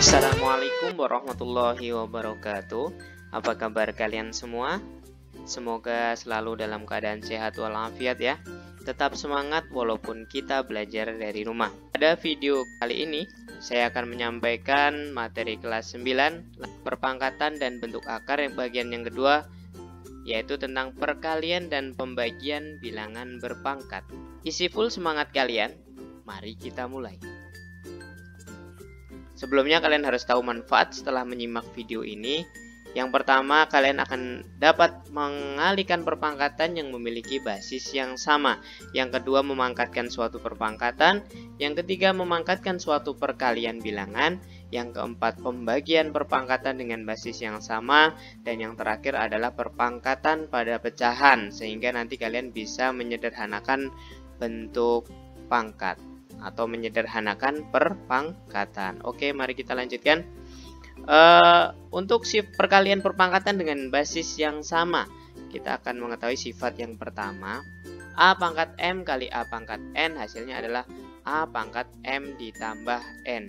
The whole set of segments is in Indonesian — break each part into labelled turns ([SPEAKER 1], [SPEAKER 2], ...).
[SPEAKER 1] Assalamualaikum warahmatullahi wabarakatuh. Apa kabar kalian semua? Semoga selalu dalam keadaan sehat walafiat ya. Tetap semangat walaupun kita belajar dari rumah. Pada video kali ini saya akan menyampaikan materi kelas 9 perpangkatan dan bentuk akar yang bagian yang kedua, yaitu tentang perkalian dan pembagian bilangan berpangkat. Isi full semangat kalian. Mari kita mulai. Sebelumnya kalian harus tahu manfaat setelah menyimak video ini. Yang pertama, kalian akan dapat mengalihkan perpangkatan yang memiliki basis yang sama. Yang kedua, memangkatkan suatu perpangkatan. Yang ketiga, memangkatkan suatu perkalian bilangan. Yang keempat, pembagian perpangkatan dengan basis yang sama. Dan yang terakhir adalah perpangkatan pada pecahan, sehingga nanti kalian bisa menyederhanakan bentuk pangkat atau menyederhanakan perpangkatan. Oke, mari kita lanjutkan. Untuk perkalian perpangkatan dengan basis yang sama, kita akan mengetahui sifat yang pertama. A pangkat M kali A pangkat N, hasilnya adalah A pangkat M ditambah N.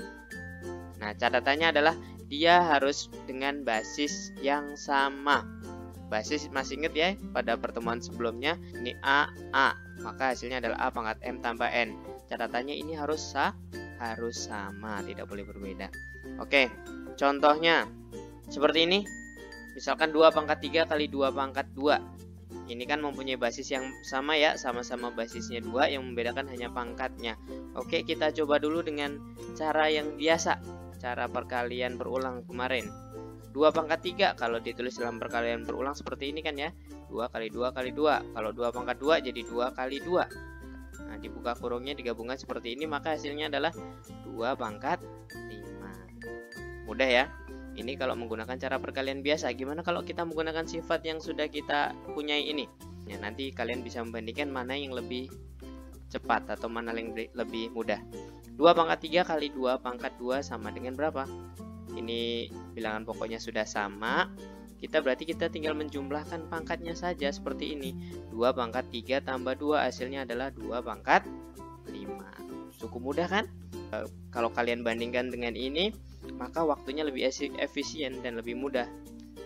[SPEAKER 1] Nah, catatannya adalah dia harus dengan basis yang sama. Basis masih ingat ya, pada pertemuan sebelumnya ini A, maka hasilnya adalah A pangkat M tambah N. Catatannya ini harus sama, tidak boleh berbeda. Oke, contohnya seperti ini. Misalkan 2 pangkat 3 kali 2 pangkat 2. Ini kan mempunyai basis yang sama ya, sama-sama basisnya 2, yang membedakan hanya pangkatnya. Oke, kita coba dulu dengan cara yang biasa, cara perkalian berulang kemarin. 2 pangkat 3 kalau ditulis dalam perkalian berulang seperti ini kan ya, 2 kali 2 kali 2. Kalau 2 pangkat 2 jadi 2 kali 2. Nah, dibuka kurungnya, digabungkan seperti ini, maka hasilnya adalah 2 pangkat 5. Mudah ya. Ini kalau menggunakan cara perkalian biasa. Gimana kalau kita menggunakan sifat yang sudah kita punyai ini? Ya, nanti kalian bisa membandingkan mana yang lebih cepat atau mana yang lebih mudah. 2 pangkat 3 kali 2 pangkat 2 sama dengan berapa? Ini bilangan pokoknya sudah sama. Berarti kita tinggal menjumlahkan pangkatnya saja seperti ini. 2 pangkat 3 tambah 2 hasilnya adalah 2 pangkat 5. Cukup mudah kan? Kalau kalian bandingkan dengan ini, maka waktunya lebih efisien dan lebih mudah.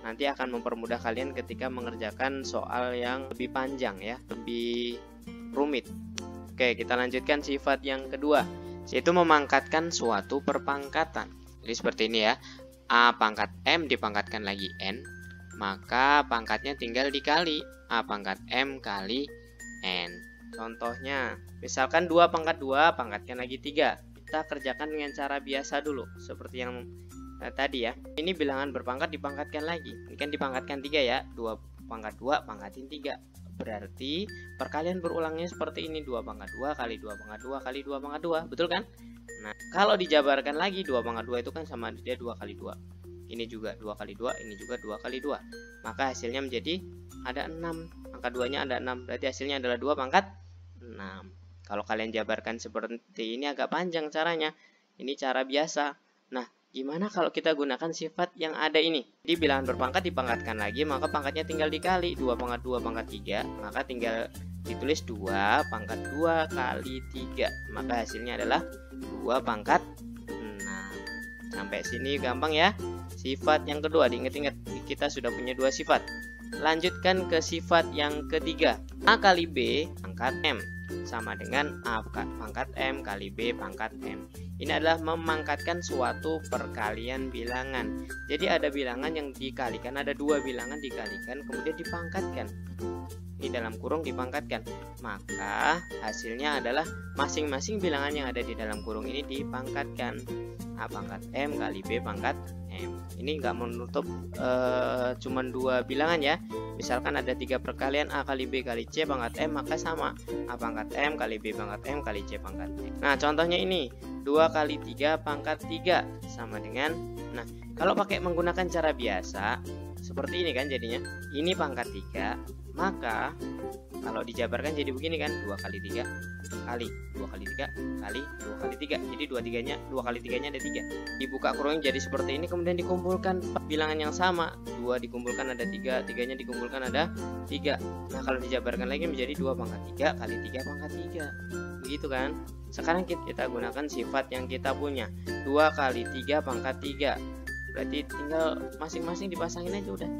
[SPEAKER 1] Nanti akan mempermudah kalian ketika mengerjakan soal yang lebih panjang ya, lebih rumit. Oke, kita lanjutkan sifat yang kedua, yaitu memangkatkan suatu perpangkatan. Jadi seperti ini ya. A pangkat M dipangkatkan lagi N, maka pangkatnya tinggal dikali A pangkat M kali N. Contohnya, misalkan 2 pangkat 2 pangkatkan lagi 3. Kita kerjakan dengan cara biasa dulu, seperti yang tadi ya. Ini bilangan berpangkat dipangkatkan lagi. Ini kan dipangkatkan 3 ya. 2 pangkat 2 pangkatin 3. Berarti perkalian berulangnya seperti ini. 2 pangkat 2 kali 2 pangkat 2 kali 2 pangkat 2. Betul kan? Nah, kalau dijabarkan lagi 2 pangkat 2 itu kan sama dia 2 kali 2. Ini juga 2 kali 2, ini juga 2 kali 2. Maka hasilnya menjadi ada 6. Angka 2-nya ada 6. Berarti hasilnya adalah 2 pangkat 6. Kalau kalian jabarkan seperti ini agak panjang caranya. Ini cara biasa. Nah, gimana kalau kita gunakan sifat yang ada ini? Jadi bilangan berpangkat dipangkatkan lagi, maka pangkatnya tinggal dikali. 2 pangkat 2 pangkat 3, maka tinggal ditulis 2 pangkat 2 kali 3. Maka hasilnya adalah 2 pangkat 6. Sampai sini gampang ya. Sifat yang kedua, diingat-ingat kita sudah punya 2 sifat. Lanjutkan ke sifat yang ketiga. A kali B pangkat M sama dengan A pangkat M kali B pangkat M. Ini adalah memangkatkan suatu perkalian bilangan. Jadi ada bilangan yang dikalikan, ada 2 bilangan dikalikan kemudian dipangkatkan. Ini dalam kurung dipangkatkan. Maka hasilnya adalah masing-masing bilangan yang ada di dalam kurung ini dipangkatkan. A pangkat M kali B pangkat M. Ini enggak menutup cuma 2 bilangan ya. Misalkan ada 3 perkalian A kali B kali C pangkat M, maka sama A pangkat M kali B pangkat M kali C pangkat M. Nah, contohnya ini 2 kali 3 pangkat 3 sama dengan, nah kalau pakai menggunakan cara biasa seperti ini kan jadinya. Ini pangkat 3, maka kalau dijabarkan jadi begini kan, 2 kali 3 kali 2 kali 3 kali 2 kali 3. Jadi 2 kali 3-nya ada 3. Dibuka kurung jadi seperti ini, kemudian dikumpulkan bilangan yang sama. 2 dikumpulkan ada 3, 3-nya dikumpulkan ada 3. Nah, kalau dijabarkan lagi menjadi 2 pangkat 3 kali 3 pangkat 3. Begitu kan? Sekarang kita gunakan sifat yang kita punya. 2 kali 3 pangkat 3. Berarti tinggal masing-masing dipasangin aja udah.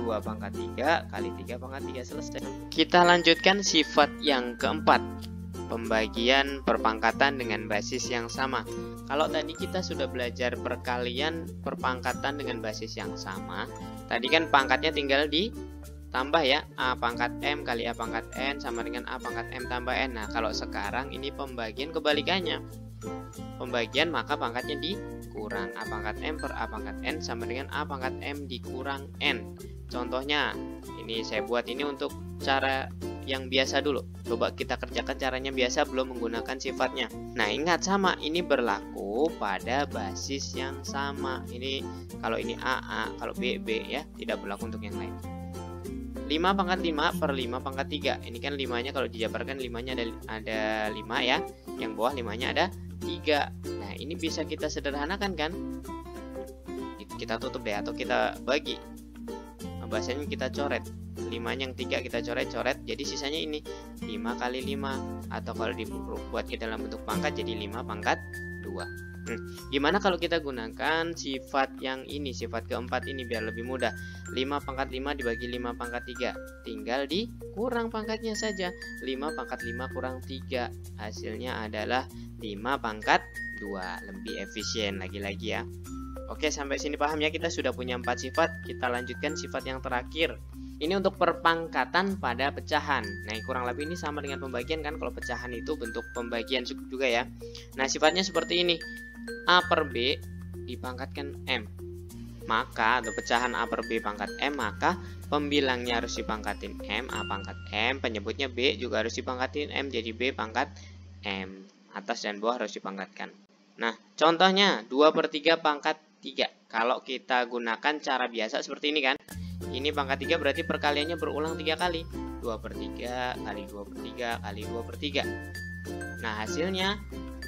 [SPEAKER 1] 2 pangkat 3 kali 3 pangkat 3, selesai. Kita lanjutkan sifat yang keempat, pembagian perpangkatan dengan basis yang sama. Kalau tadi kita sudah belajar perkalian perpangkatan dengan basis yang sama, tadi kan pangkatnya tinggal ditambah ya, A pangkat M kali A pangkat N sama dengan A pangkat M tambah N. Nah, kalau sekarang ini pembagian kebalikannya. Pembagian maka pangkatnya dikurang, A pangkat M per A pangkat N sama dengan A pangkat M dikurang N. Contohnya, ini saya buat ini untuk cara yang biasa dulu. Coba kita kerjakan caranya biasa belum menggunakan sifatnya. Nah, ingat sama, ini berlaku pada basis yang sama. Ini kalau ini A, kalau B, B ya, tidak berlaku untuk yang lain. 5 pangkat 5 per 5 pangkat 3. Ini kan 5-nya kalau dijabarkan 5-nya ada 5 ya. Yang bawah 5-nya ada 3. Nah, ini bisa kita sederhanakan kan? Kita tutup deh atau kita bagi. Bahasanya kita coret. 5-nya yang 3 kita coret-coret. Jadi sisanya ini 5 kali 5. Atau kalau dibuat ke dalam bentuk pangkat jadi 5 pangkat 2. Gimana kalau kita gunakan sifat yang ini, sifat keempat ini biar lebih mudah. 5 pangkat 5 dibagi 5 pangkat 3. Tinggal dikurang pangkatnya saja. 5 pangkat 5 kurang 3. Hasilnya adalah 5 pangkat 2. Lebih efisien lagi-lagi ya. Oke, sampai sini paham ya, kita sudah punya 4 sifat. Kita lanjutkan sifat yang terakhir. Ini untuk perpangkatan pada pecahan. Nah, kurang lebih ini sama dengan pembagian kan. Kalau pecahan itu bentuk pembagian juga ya. Nah, sifatnya seperti ini. A per B dipangkatkan M. Maka untuk pecahan A per B pangkat M, maka pembilangnya harus dipangkatin M, A pangkat M, penyebutnya B juga harus dipangkatin M, jadi B pangkat M. Atas dan bawah harus dipangkatkan. Nah, contohnya 2 per 3 pangkat 3. Kalau kita gunakan cara biasa seperti ini kan. Ini pangkat 3 berarti perkaliannya berulang 3 kali. 2 per 3 kali 2 per 3 kali 2 per 3. Nah, hasilnya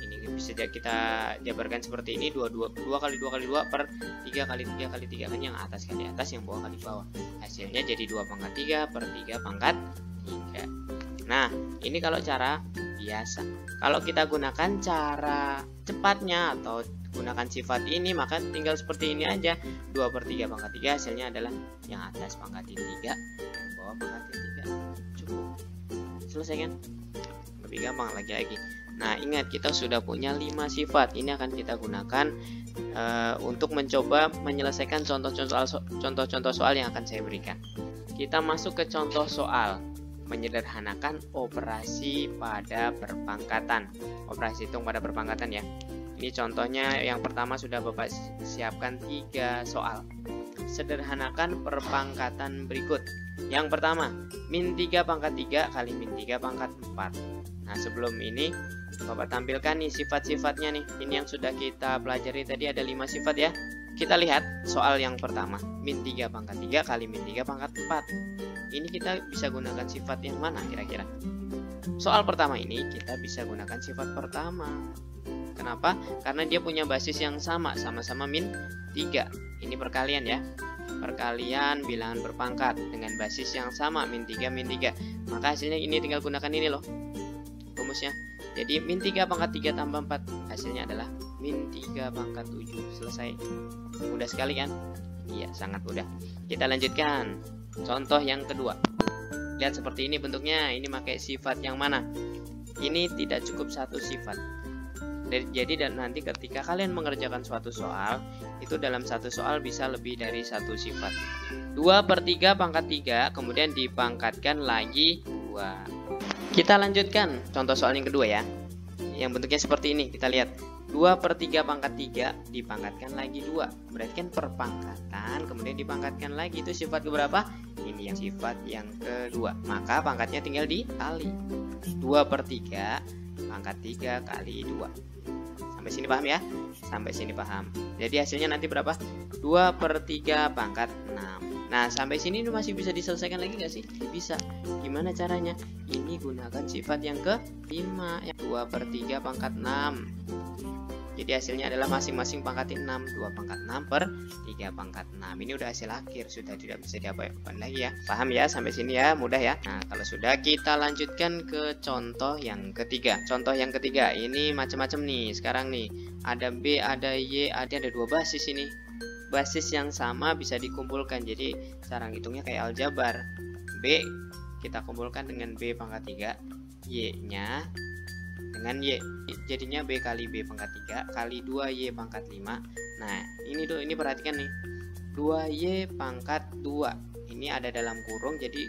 [SPEAKER 1] ini bisa kita jabarkan seperti ini. 2 kali 2 kali 2 per 3 kali 3 kali 3. Kan yang atas kali atas, yang bawah kali bawah. Hasilnya jadi 2 pangkat 3 per 3 pangkat 3. Nah, ini kalau cara biasa. Kalau kita gunakan cara cepatnya atau gunakan sifat ini, maka tinggal seperti ini aja. 2 per 3 pangkat 3 hasilnya adalah yang atas pangkatin 3, yang bawah pangkatin 3. Cukup. Selesai kan? Lebih gampang lagi-lagi. Nah, ingat kita sudah punya 5 sifat. Ini akan kita gunakan untuk mencoba menyelesaikan contoh-contoh soal yang akan saya berikan. Kita masuk ke contoh soal. Menyederhanakan operasi pada perpangkatan. Operasi hitung pada perpangkatan ya. Ini contohnya yang pertama sudah Bapak siapkan 3 soal. Sederhanakan perpangkatan berikut. Yang pertama, min 3 pangkat 3 kali min 3 pangkat 4. Nah, sebelum ini Bapak tampilkan nih sifat-sifatnya nih. Ini yang sudah kita pelajari tadi, ada 5 sifat ya. Kita lihat soal yang pertama, min 3 pangkat 3 kali min 3 pangkat 4. Ini kita bisa gunakan sifat yang mana kira-kira? Soal pertama ini kita bisa gunakan sifat pertama. Kenapa? Karena dia punya basis yang sama-sama min 3. Ini perkalian ya. Perkalian bilangan berpangkat dengan basis yang sama, min 3 min 3. Maka hasilnya ini tinggal gunakan ini loh rumusnya. Jadi min 3 pangkat 3 tambah 4, hasilnya adalah min 3 pangkat 7. Selesai. Mudah sekali kan? Iya, sangat mudah. Kita lanjutkan. Contoh yang kedua. Lihat seperti ini bentuknya. Ini pakai sifat yang mana? Ini tidak cukup satu sifat. Jadi dan nanti ketika kalian mengerjakan suatu soal, itu dalam satu soal bisa lebih dari satu sifat. 2 per 3 pangkat 3, kemudian dipangkatkan lagi 2. Kita lanjutkan contoh soal yang kedua ya. Yang bentuknya seperti ini. Kita lihat. 2 per 3 pangkat 3 dipangkatkan lagi 2. Berarti kan perpangkatan kemudian dipangkatkan lagi. Itu sifat keberapa? Ini yang sifat yang kedua. Maka pangkatnya tinggal dikali. 2 per 3 pangkat 3 kali 2. Sampai sini paham ya? Sampai sini paham. Jadi hasilnya nanti berapa? 2/3 pangkat 6. Nah, sampai sini masih bisa diselesaikan lagi nggak sih? Bisa. Gimana caranya? Ini gunakan sifat yang ke-5, yang 2/3 pangkat 6. Jadi hasilnya adalah masing-masing pangkatin 6. 2 pangkat 6 per 3 pangkat 6. Ini udah hasil akhir, sudah tidak bisa diapa-apain lagi ya. Paham ya sampai sini ya? Mudah ya? Nah, kalau sudah kita lanjutkan ke contoh yang ketiga. Contoh yang ketiga ini macam-macam nih. Sekarang nih, ada B, ada Y, ada 2 basis ini. Basis yang sama bisa dikumpulkan. Jadi cara ngitungnya kayak aljabar. B kita kumpulkan dengan B pangkat 3, Y-nya dengan Y. Jadinya B kali B pangkat 3 kali 2Y pangkat 5. Nah, ini perhatikan nih. 2Y pangkat 2. Ini ada dalam kurung, jadi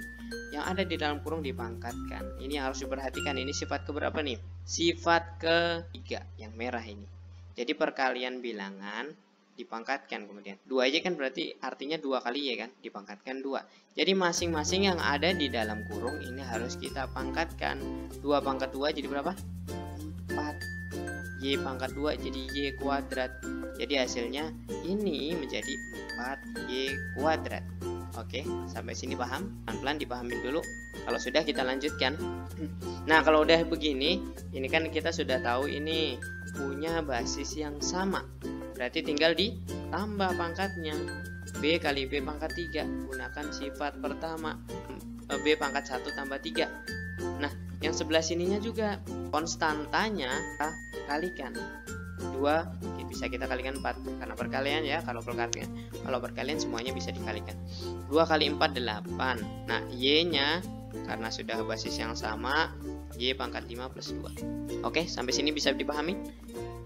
[SPEAKER 1] yang ada di dalam kurung dipangkatkan. Ini harus diperhatikan, ini sifat keberapa nih? Sifat ke-3 yang merah ini. Jadi perkalian bilangan dipangkatkan kemudian. 2Y kan berarti artinya 2 kali Y kan, dipangkatkan 2. Jadi masing-masing yang ada di dalam kurung ini harus kita pangkatkan. 2 pangkat 2 jadi berapa? 4. Y pangkat 2 jadi Y kuadrat. Jadi hasilnya ini menjadi 4Y kuadrat. Oke, sampai sini paham? Pelan-pelan dipahamin dulu. Kalau sudah kita lanjutkan. Nah, kalau udah begini, ini kan kita sudah tahu ini punya basis yang sama. Berarti tinggal ditambah pangkatnya. B kali B pangkat 3. Gunakan sifat pertama. B pangkat 1 tambah 3. Nah, yang sebelah sininya juga konstantanya kita kalikan. 2 bisa kita kalikan 4 karena perkalian ya. Kalau perkalian semuanya bisa dikalikan. 2 kali 4 8. Nah, Y-nya karena sudah basis yang sama, Y pangkat 5 plus 2. Oke, sampai sini bisa dipahami?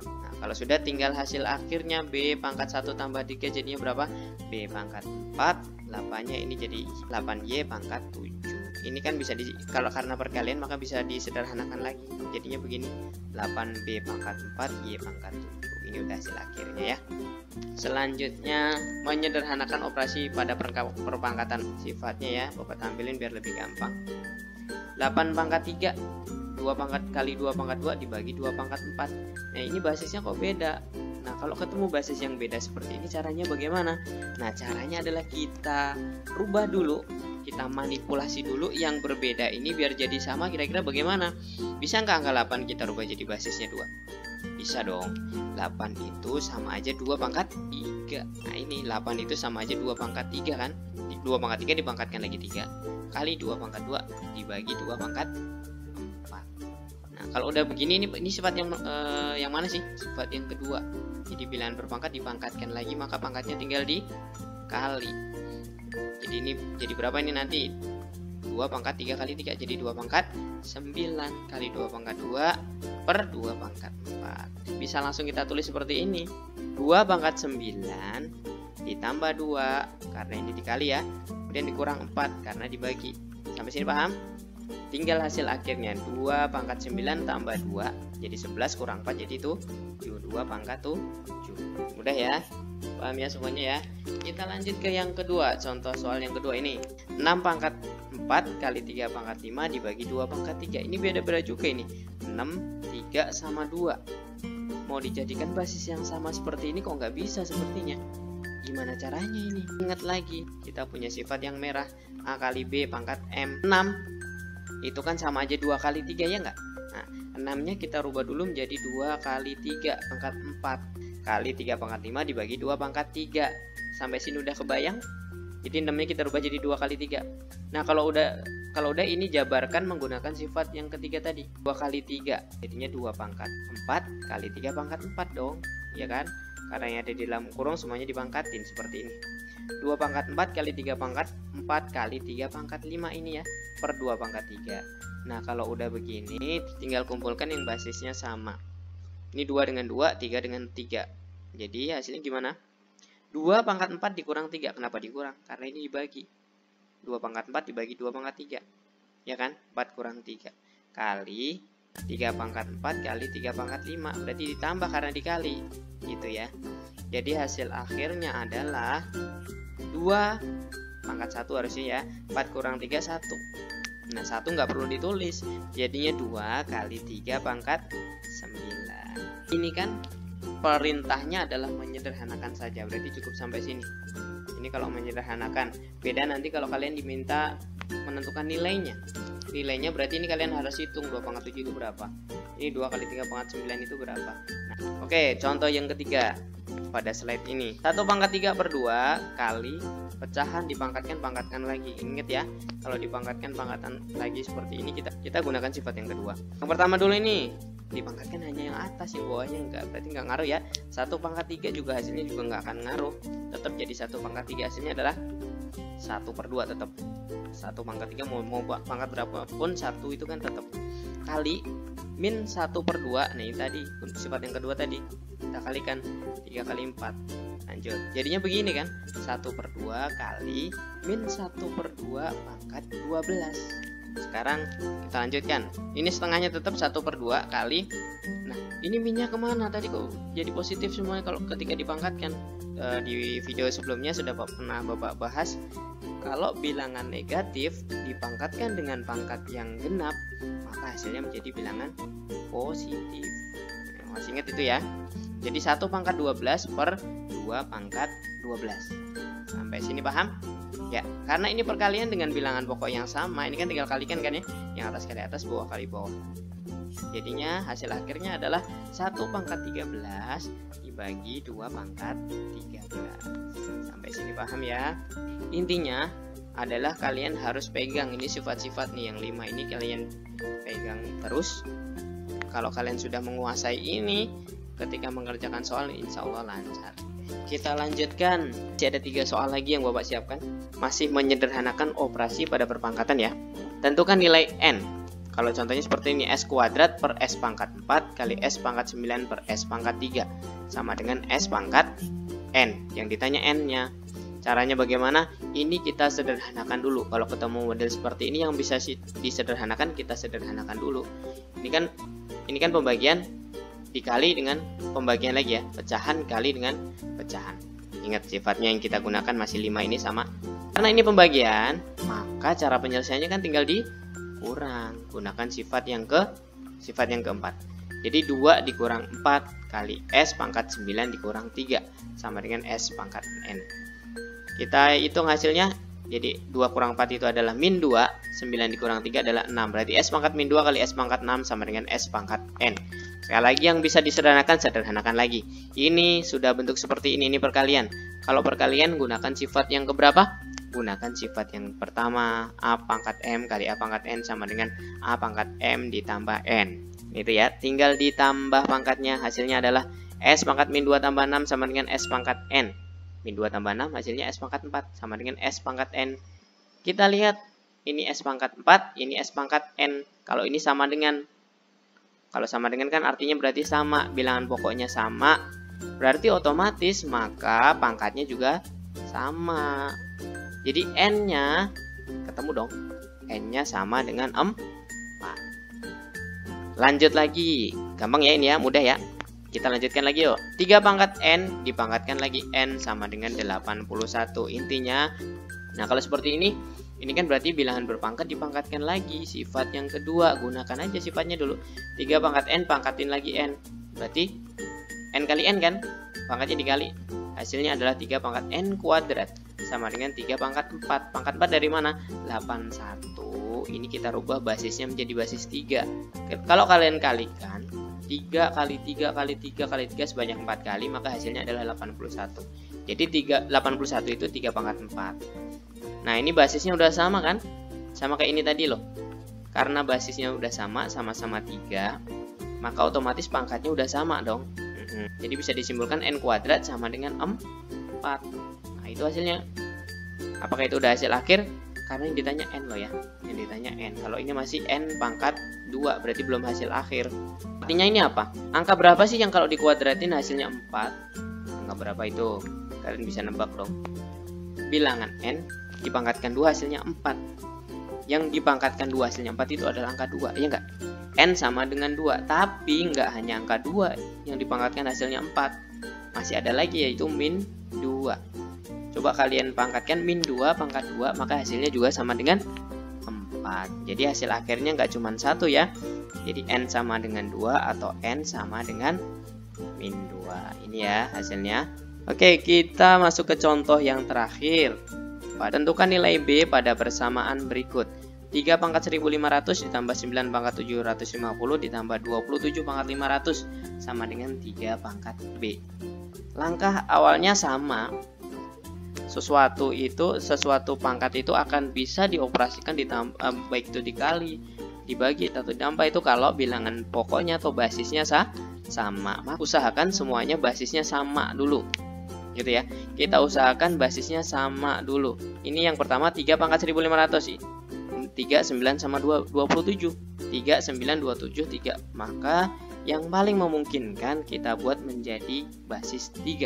[SPEAKER 1] Nah, kalau sudah tinggal hasil akhirnya B pangkat 1 tambah 3 jadinya berapa? B pangkat 4, 8-nya ini jadi 8Y pangkat 7. Ini kan bisa kalau karena perkalian maka bisa disederhanakan lagi. Jadinya begini, 8B pangkat 4, Y pangkat 7. Ini udah hasil akhirnya ya. Selanjutnya menyederhanakan operasi pada perpangkatan sifatnya ya. Bapak tampilin biar lebih gampang. 8 pangkat 3, 2 pangkat kali 2 pangkat 2 dibagi 2 pangkat 4. Nah, ini basisnya kok beda. Nah, kalau ketemu basis yang beda seperti ini caranya bagaimana? Nah, caranya adalah kita rubah dulu, kita manipulasi dulu yang berbeda ini biar jadi sama. Kira-kira bagaimana? Bisa nggak angka 8 kita rubah jadi basisnya 2? Bisa dong. 8 itu sama aja 2 pangkat 3. Nah, ini 8 itu sama aja 2 pangkat 3 kan? 2 pangkat 3 dipangkatkan lagi 3 kali 2 pangkat 2 dibagi 2 pangkat 4. Nah, kalau udah begini ini sifat yang mana sih? Sifat yang kedua. Jadi bilangan berpangkat dipangkatkan lagi, maka pangkatnya tinggal dikali. Jadi ini jadi berapa ini nanti? 2 pangkat 3 kali 3 jadi 2 pangkat 9 kali 2 pangkat 2 per 2 pangkat 4. Bisa langsung kita tulis seperti ini. 2 pangkat 9 ditambah 2 karena ini dikali ya. Kemudian dikurang 4 karena dibagi. Sampai sini paham? Tinggal hasil akhirnya 2 pangkat 9 tambah 2 jadi 11 kurang 4 jadi itu 2 pangkat 7. Mudah ya? Paham ya semuanya ya? Kita lanjut ke yang kedua. Contoh soal yang kedua ini 6 pangkat 4 kali 3 pangkat 5 dibagi 2 pangkat 3. Ini beda-beda juga ini. 6, 3 sama 2. Mau dijadikan basis yang sama seperti ini kok nggak bisa sepertinya. Gimana caranya ini? Ingat lagi, kita punya sifat yang merah. A kali B pangkat M. 6 itu kan sama aja 2 kali 3 ya nggak? Nah, 6-nya kita rubah dulu menjadi 2 kali 3 pangkat 4 kali 3 pangkat 5 dibagi 2 pangkat 3. Sampai sini udah kebayang? Jadi 6-nya kita rubah jadi 2 kali 3. Nah, kalau udah ini jabarkan menggunakan sifat yang ketiga tadi. 2 kali 3 jadinya 2 pangkat 4 kali 3 pangkat 4 dong. Ya kan? Karena yang ada di dalam kurung semuanya dipangkatin seperti ini. 2 pangkat 4 kali 3 pangkat 4 kali 3 pangkat 5 ini ya. Per 2 pangkat 3. Nah, kalau udah begini tinggal kumpulkan yang basisnya sama. Ini 2 dengan 2, 3 dengan 3. Jadi hasilnya gimana? 2 pangkat 4 dikurang 3. Kenapa dikurang? Karena ini dibagi. 2 pangkat 4 dibagi 2 pangkat 3. Ya kan? 4 kurang 3. Kali 3 pangkat 4 kali 3 pangkat 5. Berarti ditambah karena dikali. Gitu ya. Jadi hasil akhirnya adalah 2 pangkat 1 harusnya ya. 4 kurang 3, 1. Nah, 1 nggak perlu ditulis. Jadinya 2 kali 3 pangkat 9. Ini kan perintahnya adalah menyederhanakan saja, berarti cukup sampai sini. Ini kalau menyederhanakan. Beda nanti kalau kalian diminta menentukan nilainya. Nilainya berarti ini kalian harus hitung 2 pangkat 7 itu berapa. Ini 2 kali 3 pangkat 9 itu berapa. Nah, oke, contoh yang ketiga pada slide ini. 1 pangkat 3 per 2 kali pecahan dipangkatkan lagi. Ingat ya, kalau dipangkatkan pangkatan lagi seperti ini kita gunakan sifat yang kedua. Yang pertama dulu ini, dipangkatkan hanya yang atas, yang bawahnya enggak, berarti enggak ngaruh ya. 1 pangkat 3 juga hasilnya juga enggak akan ngaruh, tetap jadi 1 pangkat 3, hasilnya adalah 1 per 2 tetap. 1 pangkat 3 mau pangkat berapapun 1 itu kan tetap kali min 1 per 2. Nah ini tadi sifat yang kedua tadi kita kalikan 3 kali 4. Lanjut, jadinya begini kan, 1 per 2 kali min 1 per 2 pangkat 12. Sekarang kita lanjutkan, ini setengahnya tetap 1 per 2 kali. Nah ini minnya kemana tadi kok jadi positif semuanya kalau ketika dipangkatkan. Di video sebelumnya sudah pernah Bapak bahas, kalau bilangan negatif dipangkatkan dengan pangkat yang genap maka hasilnya menjadi bilangan positif. Masih ingat itu ya. Jadi 1 pangkat 12 per 2 pangkat 12. Sampai sini paham? Ya, karena ini perkalian dengan bilangan pokok yang sama, ini kan tinggal kalikan kan ya, yang atas kali atas, bawah kali bawah. Jadinya hasil akhirnya adalah 1 pangkat 13 dibagi 2 pangkat 13. Sampai sini paham ya? Intinya adalah kalian harus pegang ini sifat-sifat nih, yang 5 ini kalian pegang terus. Kalau kalian sudah menguasai ini, ketika mengerjakan soal insya Allah lancar. Kita lanjutkan, masih ada 3 soal lagi yang Bapak siapkan. Masih menyederhanakan operasi pada perpangkatan ya. Tentukan nilai N. Kalau contohnya seperti ini, S kuadrat per S pangkat 4 kali S pangkat 9 per S pangkat 3 sama dengan S pangkat N. Yang ditanya N-nya. Caranya bagaimana? Ini kita sederhanakan dulu. Kalau ketemu model seperti ini yang bisa disederhanakan, kita sederhanakan dulu. Ini kan pembagian dikali dengan pembagian lagi ya, pecahan kali dengan pecahan. Ingat sifatnya yang kita gunakan masih 5 ini sama. Karena ini pembagian, maka cara penyelesaiannya kan tinggal dikurang. Gunakan sifat yang keempat. Jadi 2 dikurang 4 kali S pangkat 9 dikurang 3 sama dengan S pangkat N. Kita hitung hasilnya. Jadi 2 kurang 4 itu adalah min 2, 9 dikurang 3 adalah 6. Berarti S pangkat min 2 kali S pangkat 6 sama dengan S pangkat N. Sekali lagi yang bisa disederhanakan, sederhanakan lagi. Ini sudah bentuk seperti ini perkalian. Kalau perkalian gunakan sifat yang keberapa? Gunakan sifat yang pertama, A pangkat M kali A pangkat N sama dengan A pangkat M ditambah N. Itu ya, tinggal ditambah pangkatnya, hasilnya adalah S pangkat min 2 tambah 6 sama dengan S pangkat N. Min 2 tambah 6 hasilnya S pangkat 4 sama dengan S pangkat N. Kita lihat, ini S pangkat 4, ini S pangkat N. Kalau ini sama dengan, kalau sama dengan kan artinya berarti sama, bilangan pokoknya sama, berarti otomatis maka pangkatnya juga sama. Jadi N-nya ketemu dong, N-nya sama dengan 4. Lanjut lagi, gampang ya ini ya, mudah ya. Kita lanjutkan lagi yuk. 3 pangkat N dipangkatkan lagi N sama dengan 81. Intinya, nah kalau seperti ini kan berarti bilangan berpangkat dipangkatkan lagi. Sifat yang kedua, gunakan aja sifatnya dulu. 3 pangkat N pangkatin lagi N. Berarti N kali N kan? Pangkatnya dikali. Hasilnya adalah 3 pangkat N kuadrat sama dengan 3 pangkat 4. Pangkat 4 dari mana? 81. Ini kita rubah basisnya menjadi basis 3. Kalau kalian kalikan 3 kali 3 kali 3 kali 3 sebanyak 4 kali, maka hasilnya adalah 81. Jadi 81 itu 3 pangkat 4. Nah ini basisnya udah sama kan? Sama kayak ini tadi loh. Karena basisnya udah sama, sama-sama 3, maka otomatis pangkatnya udah sama dong. Jadi bisa disimpulkan N kuadrat sama dengan 4. Nah itu hasilnya. Apakah itu udah hasil akhir? Karena yang ditanya N loh ya, yang ditanya N. Kalau ini masih N pangkat 2, berarti belum hasil akhir. Artinya ini apa? Angka berapa sih yang kalau dikuadratin hasilnya 4? Angka berapa itu? Kalian bisa nebak dong. Bilangan N dipangkatkan 2 hasilnya 4. Yang dipangkatkan 2 hasilnya 4 itu adalah angka 2, iya enggak? N sama dengan 2, tapi enggak hanya angka 2 yang dipangkatkan hasilnya 4. Masih ada lagi yaitu min 2. Coba kalian pangkatkan min 2 pangkat 2, maka hasilnya juga sama dengan 4. Jadi hasil akhirnya nggak cuma 1 ya. Jadi N sama dengan 2 atau N sama dengan min 2. Ini ya hasilnya. Oke, kita masuk ke contoh yang terakhir. Tentukan nilai B pada persamaan berikut. 3 pangkat 1500 ditambah 9 pangkat 750 ditambah 27 pangkat 500 sama dengan 3 pangkat B. Langkah awalnya sama. Sesuatu pangkat itu akan bisa dioperasikan baik itu dikali, dibagi atau ditambah itu kalau bilangan pokoknya atau basisnya sama. Maka usahakan semuanya basisnya sama dulu. Gitu ya. Kita usahakan basisnya sama dulu. Ini yang pertama 3 pangkat 1500 sih. 3 9 sama 27. 3 9 27 3. Maka yang paling memungkinkan kita buat menjadi basis 3.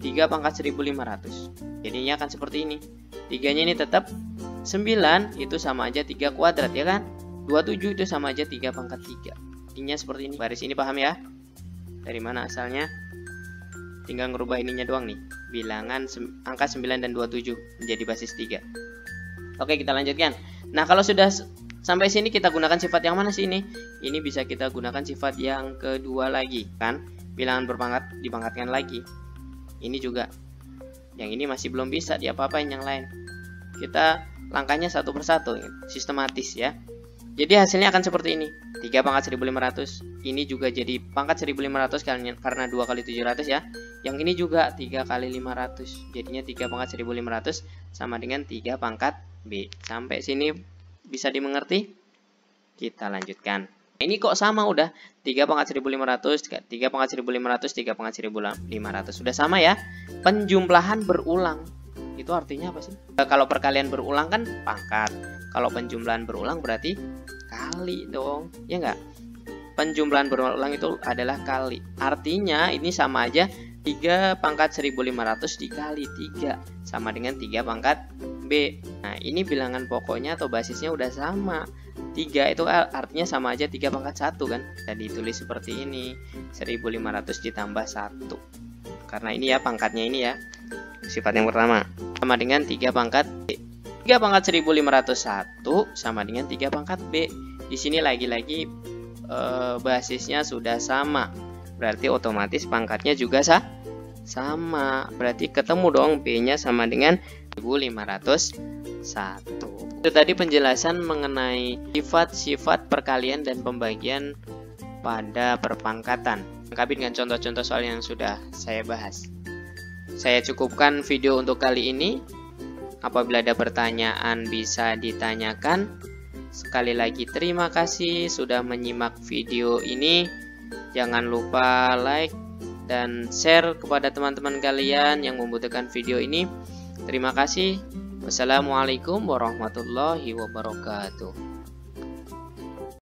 [SPEAKER 1] 3 pangkat 1500. Jadinya akan seperti ini. 3-nya ini tetap 9 itu sama aja 3 kuadrat ya kan? 27 itu sama aja 3 pangkat 3. Jadinya seperti ini. Baris ini paham ya? Dari mana asalnya? Tinggal ngerubah ininya doang nih. Bilangan angka 9 dan 27 menjadi basis 3. Oke, kita lanjutkan. Nah, kalau sudah sampai sini kita gunakan sifat yang mana sih ini? Ini bisa kita gunakan sifat yang kedua lagi, kan? Bilangan berpangkat dipangkatkan lagi. Ini juga. Yang ini masih belum bisa diapa-apain yang lain. Kita langkahnya satu persatu, sistematis ya. Jadi hasilnya akan seperti ini. 3 pangkat 1500. Ini juga jadi pangkat 1500 karena 2 kali 700 ya. Yang ini juga 3 kali 500. Jadinya 3 pangkat 1500 sama dengan 3 pangkat B. Sampai sini bisa dimengerti? Kita lanjutkan. Ini kok sama udah 3 pangkat 1500, 3 pangkat 1500, 3 pangkat 1500. Sudah sama ya. Penjumlahan berulang. Itu artinya apa sih? Kalau perkalian berulang kan pangkat. Kalau penjumlahan berulang berarti kali dong. Ya enggak? Penjumlahan berulang itu adalah kali. Artinya ini sama aja 3 pangkat 1500 dikali 3 sama dengan 3 pangkat B. Nah, ini bilangan pokoknya atau basisnya udah sama. 3 itu artinya sama aja 3 pangkat 1 kan. Tadi ditulis seperti ini. 1500 ditambah 1. Karena ini ya pangkatnya ini ya. Sifat yang pertama. Sama dengan 3 pangkat B. 3 pangkat 1501 sama dengan 3 pangkat B. Di sini lagi-lagi basisnya sudah sama. Berarti otomatis pangkatnya juga sama. Berarti ketemu dong B-nya sama dengan 1501. Itu tadi penjelasan mengenai sifat-sifat perkalian dan pembagian pada perpangkatan. Lengkapi dengan contoh-contoh soal yang sudah saya bahas. Saya cukupkan video untuk kali ini. Apabila ada pertanyaan bisa ditanyakan. Sekali lagi terima kasih sudah menyimak video ini. Jangan lupa like dan share kepada teman-teman kalian yang membutuhkan video ini. Terima kasih. Wassalamualaikum warahmatullahi wabarakatuh.